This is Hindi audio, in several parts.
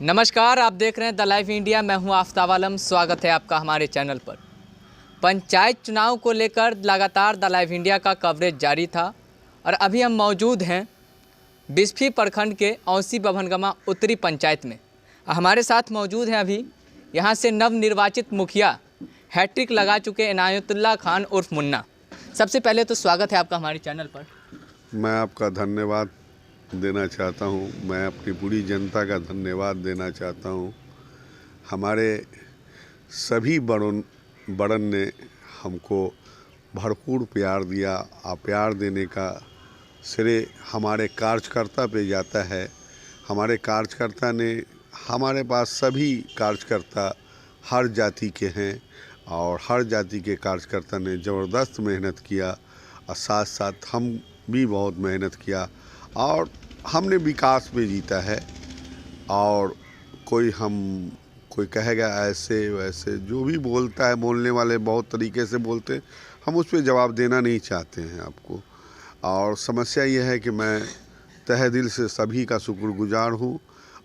नमस्कार, आप देख रहे हैं द लाइव इंडिया। मैं हूं आफ्ताब आलम। स्वागत है आपका हमारे चैनल पर। पंचायत चुनाव को लेकर लगातार द लाइव इंडिया का कवरेज जारी था और अभी हम मौजूद हैं बिस्फी प्रखंड के औसी बभनगमा उत्तरी पंचायत में। हमारे साथ मौजूद हैं अभी यहां से नवनिर्वाचित मुखिया हैट्रिक लगा चुके इनायतुल्लाह खान उर्फ मुन्ना। सबसे पहले तो स्वागत है आपका हमारे चैनल पर। मैं आपका धन्यवाद देना चाहता हूं। मैं अपनी पूरी जनता का धन्यवाद देना चाहता हूं। हमारे सभी बड़न ने हमको भरपूर प्यार दिया और प्यार देने का श्रेय हमारे कार्यकर्ता पे जाता है। हमारे कार्यकर्ता ने हमारे पास सभी कार्यकर्ता हर जाति के हैं और हर जाति के कार्यकर्ता ने ज़बरदस्त मेहनत किया और साथ साथ हम भी बहुत मेहनत किया और हमने विकास पे जीता है। और कोई कहेगा ऐसे वैसे, जो भी बोलता है, बोलने वाले बहुत तरीके से बोलते हैं, हम उस पर जवाब देना नहीं चाहते हैं आपको। और समस्या ये है कि मैं तहे दिल से सभी का शुक्रगुजार हूँ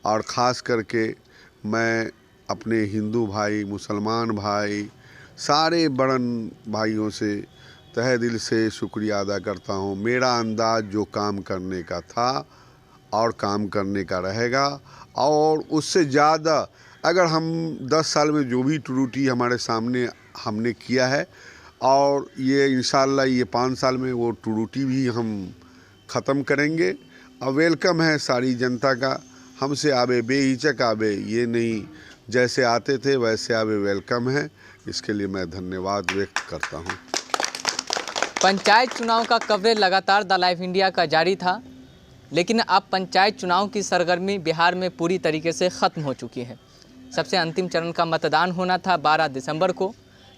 और ख़ास करके मैं अपने हिंदू भाई, मुसलमान भाई, सारे बड़न भाइयों से तहे दिल से शुक्रिया अदा करता हूँ। मेरा अंदाज़ जो काम करने का था और काम करने का रहेगा और उससे ज़्यादा अगर हम 10 साल में जो भी त्रुटि हमारे सामने हमने किया है और ये इंशाल्लाह ये 5 साल में वो त्रुटि भी हम ख़त्म करेंगे। और वेलकम है सारी जनता का, हमसे आवे बेहिचक आवे, ये नहीं जैसे आते थे वैसे आवे, वेलकम है। इसके लिए मैं धन्यवाद व्यक्त करता हूँ। पंचायत चुनाव का कवरेज लगातार द लाइव इंडिया का जारी था, लेकिन अब पंचायत चुनाव की सरगर्मी बिहार में पूरी तरीके से ख़त्म हो चुकी है। सबसे अंतिम चरण का मतदान होना था 12 दिसंबर को।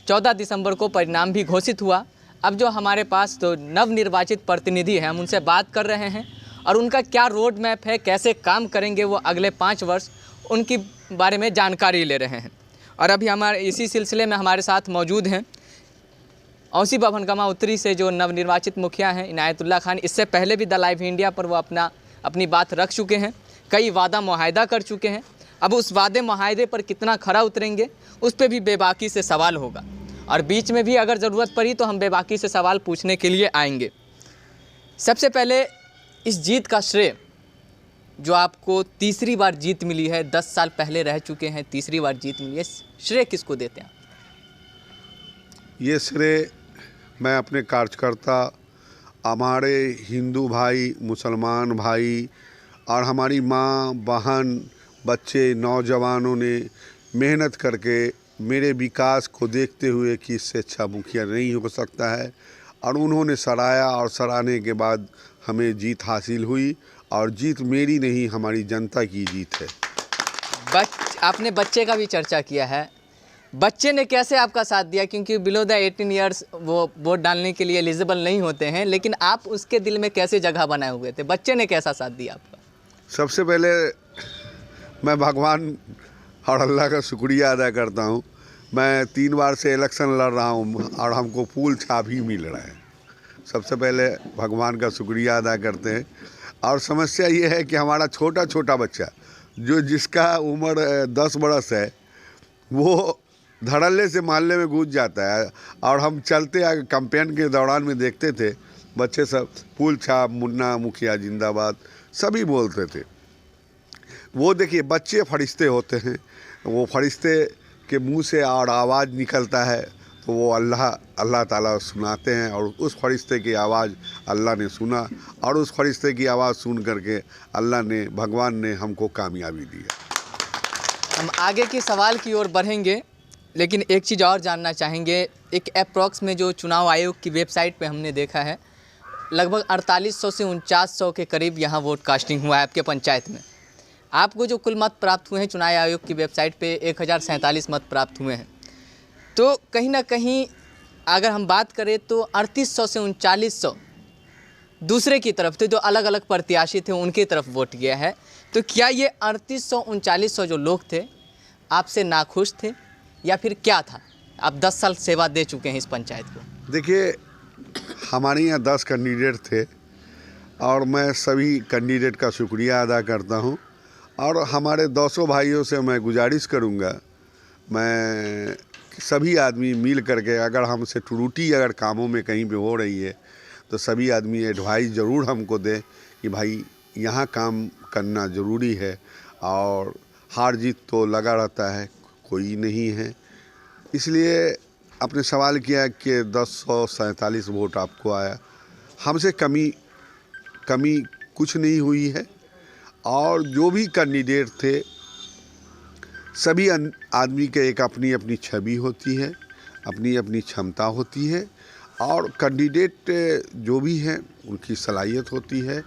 14 दिसंबर को परिणाम भी घोषित हुआ। अब जो हमारे पास तो नवनिर्वाचित प्रतिनिधि हैं, हम उनसे बात कर रहे हैं और उनका क्या रोड मैप है, कैसे काम करेंगे वो अगले 5 वर्ष, उनकी बारे में जानकारी ले रहे हैं। और अभी हमारे इसी सिलसिले में हमारे साथ मौजूद हैं औसी बभनगमा उत्तरी से जो नवनिर्वाचित मुखिया हैं इनायतुल्लाह खान। इससे पहले भी द लाइव इंडिया पर वो अपनी बात रख चुके हैं, कई वादा मुआहदा कर चुके हैं। अब उस वादे मुआहदे पर कितना खरा उतरेंगे उस पर भी बेबाकी से सवाल होगा और बीच में भी अगर ज़रूरत पड़ी तो हम बेबाकी से सवाल पूछने के लिए आएंगे। सबसे पहले इस जीत का श्रेय, जो आपको तीसरी बार जीत मिली है, 10 साल पहले रह चुके हैं, तीसरी बार जीत मिली है, श्रेय किसको देते हैं? ये श्रेय मैं अपने कार्यकर्ता, हमारे हिंदू भाई, मुसलमान भाई और हमारी माँ, बहन, बच्चे, नौजवानों ने मेहनत करके मेरे विकास को देखते हुए कि इससे अच्छा मुखिया नहीं हो सकता है और उन्होंने सराहा और सराहने के बाद हमें जीत हासिल हुई। और जीत मेरी नहीं, हमारी जनता की जीत है। आपने बच्चे का भी चर्चा किया है, बच्चे ने कैसे आपका साथ दिया? क्योंकि बिलो द 18 ईयर्स वो वोट डालने के लिए एलिजिबल नहीं होते हैं, लेकिन आप उसके दिल में कैसे जगह बनाए हुए थे? बच्चे ने कैसा साथ दिया आपका? सबसे पहले मैं भगवान और अल्लाह का शुक्रिया अदा करता हूँ। मैं 3 बार से इलेक्शन लड़ रहा हूँ और हमको फूल छाप ही मिल रहा है। सबसे पहले भगवान का शुक्रिया अदा करते हैं। और समस्या ये है कि हमारा छोटा छोटा बच्चा जिसका उम्र 10 बरस है, वो धड़ल्ले से मोहल्ले में घुस जाता है और हम चलते आगे कैंपेन के दौरान में देखते थे बच्चे सब फूल छाप, मुन्ना मुखिया जिंदाबाद सभी बोलते थे। वो देखिए, बच्चे फरिश्ते होते हैं, वो फरिश्ते के मुंह से और आवाज़ निकलता है तो वो अल्लाह ताला सुनाते हैं और उस फरिश्ते की आवाज़ अल्लाह ने सुना और उस फरिश्ते की आवाज़ सुन करके भगवान ने हमको कामयाबी दी है। हम आगे के सवाल की ओर बढ़ेंगे, लेकिन एक चीज़ और जानना चाहेंगे। एक अप्रॉक्स में जो चुनाव आयोग की वेबसाइट पे हमने देखा है, लगभग 4800 से 4900 के करीब यहाँ वोट कास्टिंग हुआ है आपके पंचायत में। आपको जो कुल मत प्राप्त हुए हैं चुनाव आयोग की वेबसाइट पे 1047 मत प्राप्त हुए हैं। तो कहीं ना कहीं अगर हम बात करें तो 3800 से 3900 दूसरे की तरफ थे, जो अलग अलग प्रत्याशी थे उनकी तरफ वोट गया है। तो क्या ये 3800 3900 जो लोग थे आपसे नाखुश थे या फिर क्या था? आप 10 साल सेवा दे चुके हैं इस पंचायत को। देखिए, हमारे यहाँ 10 कैंडिडेट थे और मैं सभी कैंडिडेट का शुक्रिया अदा करता हूँ और हमारे 200 भाइयों से मैं गुजारिश करूँगा, मैं सभी आदमी मिल करके, अगर हमसे त्रुटि अगर कामों में कहीं पे हो रही है तो सभी आदमी एडवाइस ज़रूर हमको दें कि भाई यहाँ काम करना ज़रूरी है। और हार जीत तो लगा रहता है, कोई नहीं है। इसलिए आपने सवाल किया कि 1047 वोट आपको आया, हमसे कमी कुछ नहीं हुई है। और जो भी कैंडिडेट थे, सभी आदमी के एक अपनी अपनी छवि होती है, अपनी अपनी क्षमता होती है, और कैंडिडेट जो भी हैं उनकी सलाहियत होती है,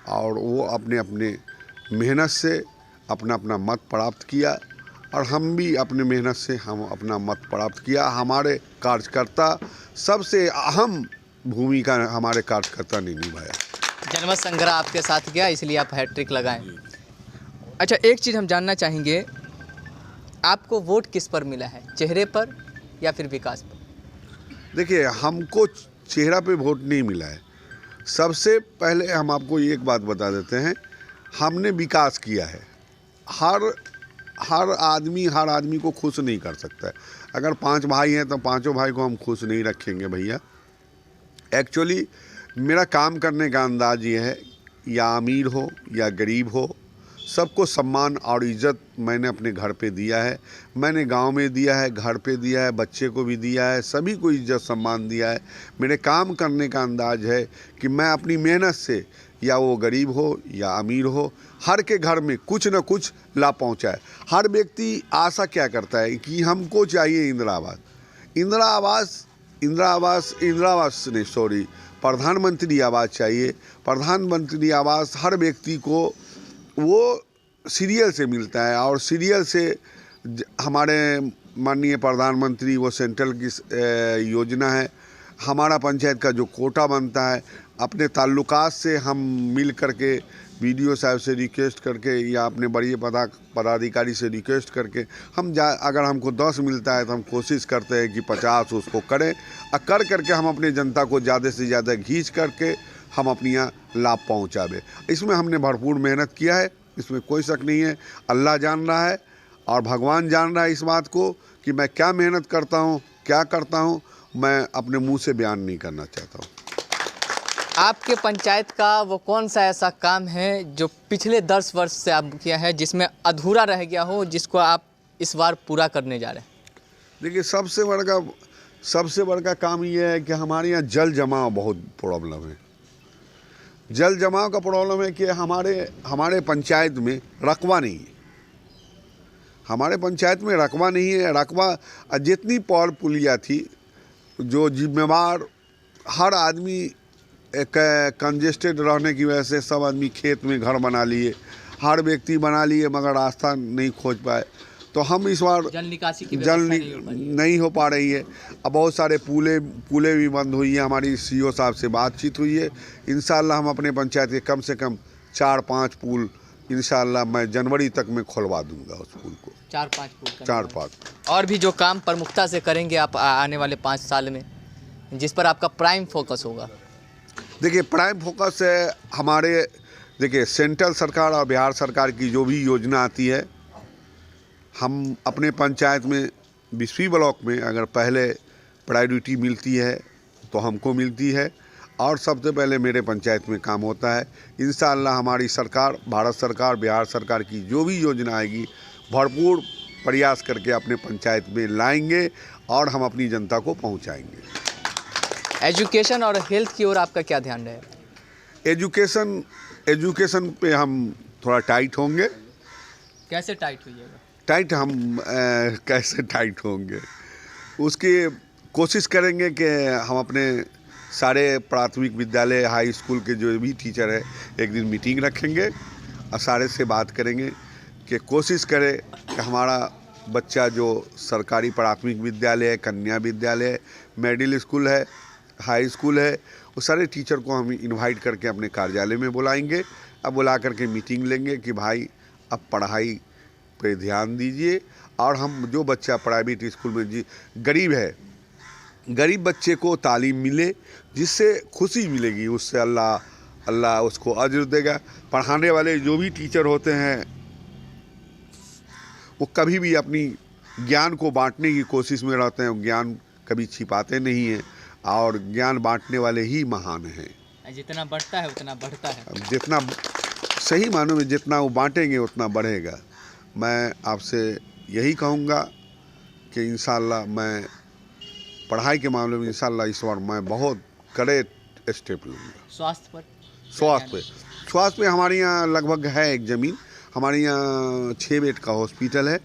और वो अपने अपने मेहनत से अपना अपना मत प्राप्त किया, और हम भी अपने मेहनत से हम अपना मत प्राप्त किया। हमारे कार्यकर्ता, सबसे अहम भूमिका हमारे कार्यकर्ता ने निभाया। जनमत संग्रह आपके साथ गया, इसलिए आप हैट्रिक लगाएं। अच्छा, एक चीज़ हम जानना चाहेंगे, आपको वोट किस पर मिला है, चेहरे पर या फिर विकास पर? देखिए, हमको चेहरा पे वोट नहीं मिला है। सबसे पहले हम आपको एक बात बता देते हैं, हमने विकास किया है। हर आदमी को खुश नहीं कर सकता है। अगर 5 भाई हैं तो पांचों भाई को हम खुश नहीं रखेंगे भैया। एक्चुअली मेरा काम करने का अंदाज ये है, या अमीर हो या गरीब हो, सबको सम्मान और इज़्ज़त मैंने अपने घर पे दिया है। मैंने गांव में दिया है, घर पे दिया है, बच्चे को भी दिया है, सभी को इज़्ज़त सम्मान दिया है। मेरे काम करने का अंदाज है कि मैं अपनी मेहनत से, या वो गरीब हो या अमीर हो, हर के घर में कुछ न कुछ लाभ पहुंचाए। हर व्यक्ति आशा क्या करता है कि हमको चाहिए प्रधानमंत्री आवास चाहिए। प्रधानमंत्री आवास हर व्यक्ति को वो सीरियल से मिलता है, और सीरियल से हमारे माननीय प्रधानमंत्री, वो सेंट्रल की योजना है। हमारा पंचायत का जो कोटा बनता है, अपने ताल्लुकात से हम मिल करके वीडियो साहब से रिक्वेस्ट करके, या अपने बड़े पदाधिकारी से रिक्वेस्ट करके अगर हमको 10 मिलता है तो हम कोशिश करते हैं कि 50 उसको करें, और करके हम अपने जनता को ज़्यादा से ज़्यादा खींच करके हम अपनी यहाँ लाभ पहुँचावे। इसमें हमने भरपूर मेहनत किया है, इसमें कोई शक नहीं है। अल्लाह जान रहा है और भगवान जान रहा है इस बात को कि मैं क्या मेहनत करता हूँ, क्या करता हूँ, मैं अपने मुँह से बयान नहीं करना चाहता हूँ। आपके पंचायत का वो कौन सा ऐसा काम है जो पिछले 10 वर्ष से आप किया है, जिसमें अधूरा रह गया हो, जिसको आप इस बार पूरा करने जा रहे हैं? देखिए, सबसे बड़ा काम ये है कि हमारे यहाँ जल जमाव बहुत प्रॉब्लम है। जल जमाव का प्रॉब्लम है कि हमारे पंचायत में रकबा नहीं है। हमारे पंचायत में रकबा नहीं है। रकबा जितनी पौर पुलिया थी, जो जिम्मेवार, हर आदमी कंजेस्टेड रहने की वजह से सब आदमी खेत में घर बना लिए, हर व्यक्ति बना लिए, मगर रास्ता नहीं खोज पाए। तो हम इस बार जल निकासी की नहीं हो पा रही है। अब बहुत सारे पुले भी बंद हुई है। हमारी सीओ साहब से बातचीत हुई है, इंशाल्लाह हम अपने पंचायत के कम से कम 4-5 पुल इंशाल्लाह मैं जनवरी तक में खुलवा दूंगा। उस पुल को 4-5 पुल, 4-5 और भी जो काम प्रमुखता से करेंगे आप आने वाले 5 साल में, जिस पर आपका प्राइम फोकस होगा? देखिए, प्राइम फोकस है हमारे, देखिए सेंट्रल सरकार और बिहार सरकार की जो भी योजना आती है, हम अपने पंचायत में 20वीं ब्लॉक में अगर पहले प्रायोरिटी मिलती है तो हमको मिलती है, और सबसे पहले मेरे पंचायत में काम होता है। इंशाअल्लाह हमारी सरकार, भारत सरकार, बिहार सरकार की जो भी योजना आएगी, भरपूर प्रयास करके अपने पंचायत में लाएंगे और हम अपनी जनता को पहुंचाएंगे। एजुकेशन और हेल्थ की ओर आपका क्या ध्यान है? एजुकेशन पे हम थोड़ा टाइट होंगे। कैसे टाइट होइएगा? टाइट हम कैसे टाइट होंगे, उसकी कोशिश करेंगे कि हम अपने सारे प्राथमिक विद्यालय, हाई स्कूल के जो भी टीचर है, एक दिन मीटिंग रखेंगे और सारे से बात करेंगे कि कोशिश करें कि हमारा बच्चा जो सरकारी प्राथमिक विद्यालय है, कन्या विद्यालय, मिडिल स्कूल है, हाई स्कूल है, वो सारे टीचर को हम इनवाइट करके अपने कार्यालय में बुलाएंगे। अब बुला करके मीटिंग लेंगे कि भाई अब पढ़ाई पे ध्यान दीजिए, और हम जो बच्चा प्राइवेट स्कूल में गरीब है, गरीब बच्चे को तालीम मिले, जिससे खुशी मिलेगी, उससे अल्लाह उसको अज्र देगा। पढ़ाने वाले जो भी टीचर होते हैं वो कभी भी अपनी ज्ञान को बांटने की कोशिश में रहते हैं, ज्ञान कभी छिपाते नहीं हैं और ज्ञान बांटने वाले ही महान हैं। जितना बढ़ता है उतना बढ़ता है। अब जितना सही मानों में जितना वो बांटेंगे उतना बढ़ेगा। मैं आपसे यही कहूँगा कि इंशाल्लाह मैं पढ़ाई के मामले में इंशाल्लाह इस बार मैं बहुत कड़े स्टेप लूँगा। स्वास्थ्य पे हमारे यहाँ लगभग है एक ज़मीन, हमारे यहाँ 6 बेड का हॉस्पिटल है,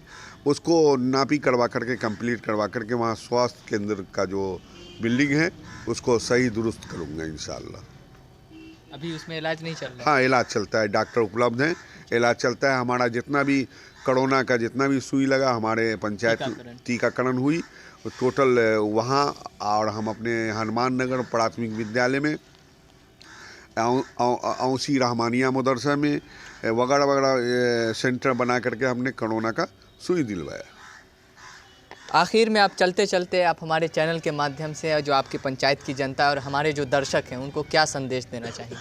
उसको नापी करवा करके कंप्लीट करवा करके वहाँ स्वास्थ्य केंद्र का जो बिल्डिंग है उसको सही दुरुस्त करूँगा इंशाल्लाह। अभी उसमें इलाज नहीं चल रहा है? हाँ, इलाज चलता है, डॉक्टर उपलब्ध हैं, इलाज चलता है। हमारा जितना भी कोरोना का जितना भी सुई लगा हमारे पंचायत टीकाकरण हुई टोटल वहाँ, और हम अपने हनुमान नगर प्राथमिक विद्यालय में औसी रहमानिया मदरसा में वगैरह वगैरह सेंटर बना करके हमने कोरोना का सुई दिलवाया। आखिर में आप चलते चलते आप हमारे चैनल के माध्यम से जो आपकी पंचायत की जनता और हमारे जो दर्शक हैं उनको क्या संदेश देना चाहिए?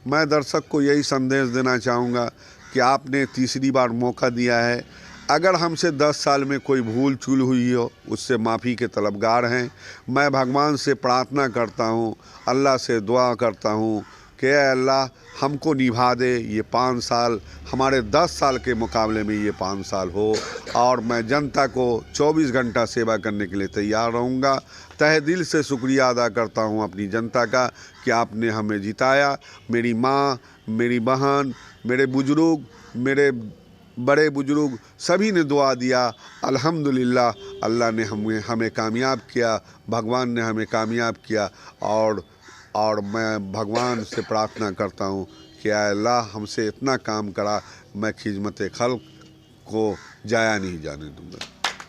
मैं दर्शक को यही संदेश देना चाहूँगा कि आपने तीसरी बार मौका दिया है। अगर हमसे 10 साल में कोई भूल चूल हुई हो उससे माफ़ी के तलबगार हैं। मैं भगवान से प्रार्थना करता हूँ, अल्लाह से दुआ करता हूँ कि अल्लाह हमको निभा दे ये 5 साल, हमारे 10 साल के मुकाबले में ये 5 साल हो, और मैं जनता को 24 घंटा सेवा करने के लिए तैयार रहूँगा। तहे दिल से शुक्रिया अदा करता हूँ अपनी जनता का कि आपने हमें जिताया। मेरी माँ, मेरी बहन, मेरे बुजुर्ग, मेरे बड़े बुजुर्ग सभी ने दुआ दिया। अल्हम्दुलिल्लाह अल्लाह ने हमें कामयाब किया, भगवान ने हमें कामयाब किया। और मैं भगवान से प्रार्थना करता हूँ कि अल्लाह हमसे इतना काम करा, मैं खिदमत खल्क को जाया नहीं जाने दूँगा।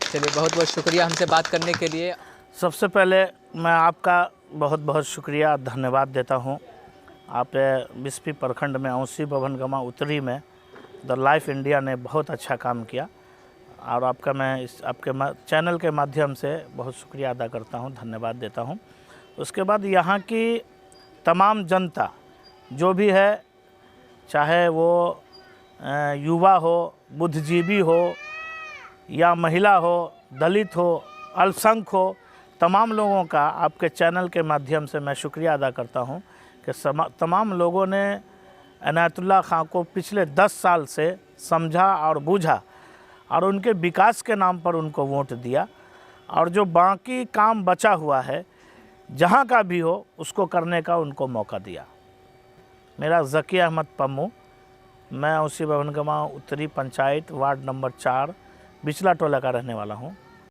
चलिए, बहुत बहुत शुक्रिया हमसे बात करने के लिए। सबसे पहले मैं आपका बहुत बहुत शुक्रिया धन्यवाद देता हूँ। आप बिस्फी प्रखंड में औसी बभनगमा उत्तरी में द लाइफ इंडिया ने बहुत अच्छा काम किया, और आपका मैं इस आपके चैनल के माध्यम से बहुत शुक्रिया अदा करता हूँ, धन्यवाद देता हूँ। उसके बाद यहाँ की तमाम जनता जो भी है, चाहे वो युवा हो, बुद्धिजीवी हो या महिला हो, दलित हो, अल्पसंख्यक हो, तमाम लोगों का आपके चैनल के माध्यम से मैं शुक्रिया अदा करता हूं कि तमाम लोगों ने इनायतुल्लाह खां को पिछले 10 साल से समझा और बूझा और उनके विकास के नाम पर उनको वोट दिया, और जो बाकी काम बचा हुआ है जहां का भी हो उसको करने का उनको मौका दिया। मेरा ज़की अहमद पम्मू, मैं औसी बभनगमा उत्तरी पंचायत वार्ड नंबर 4 बिचला टोला का रहने वाला हूं।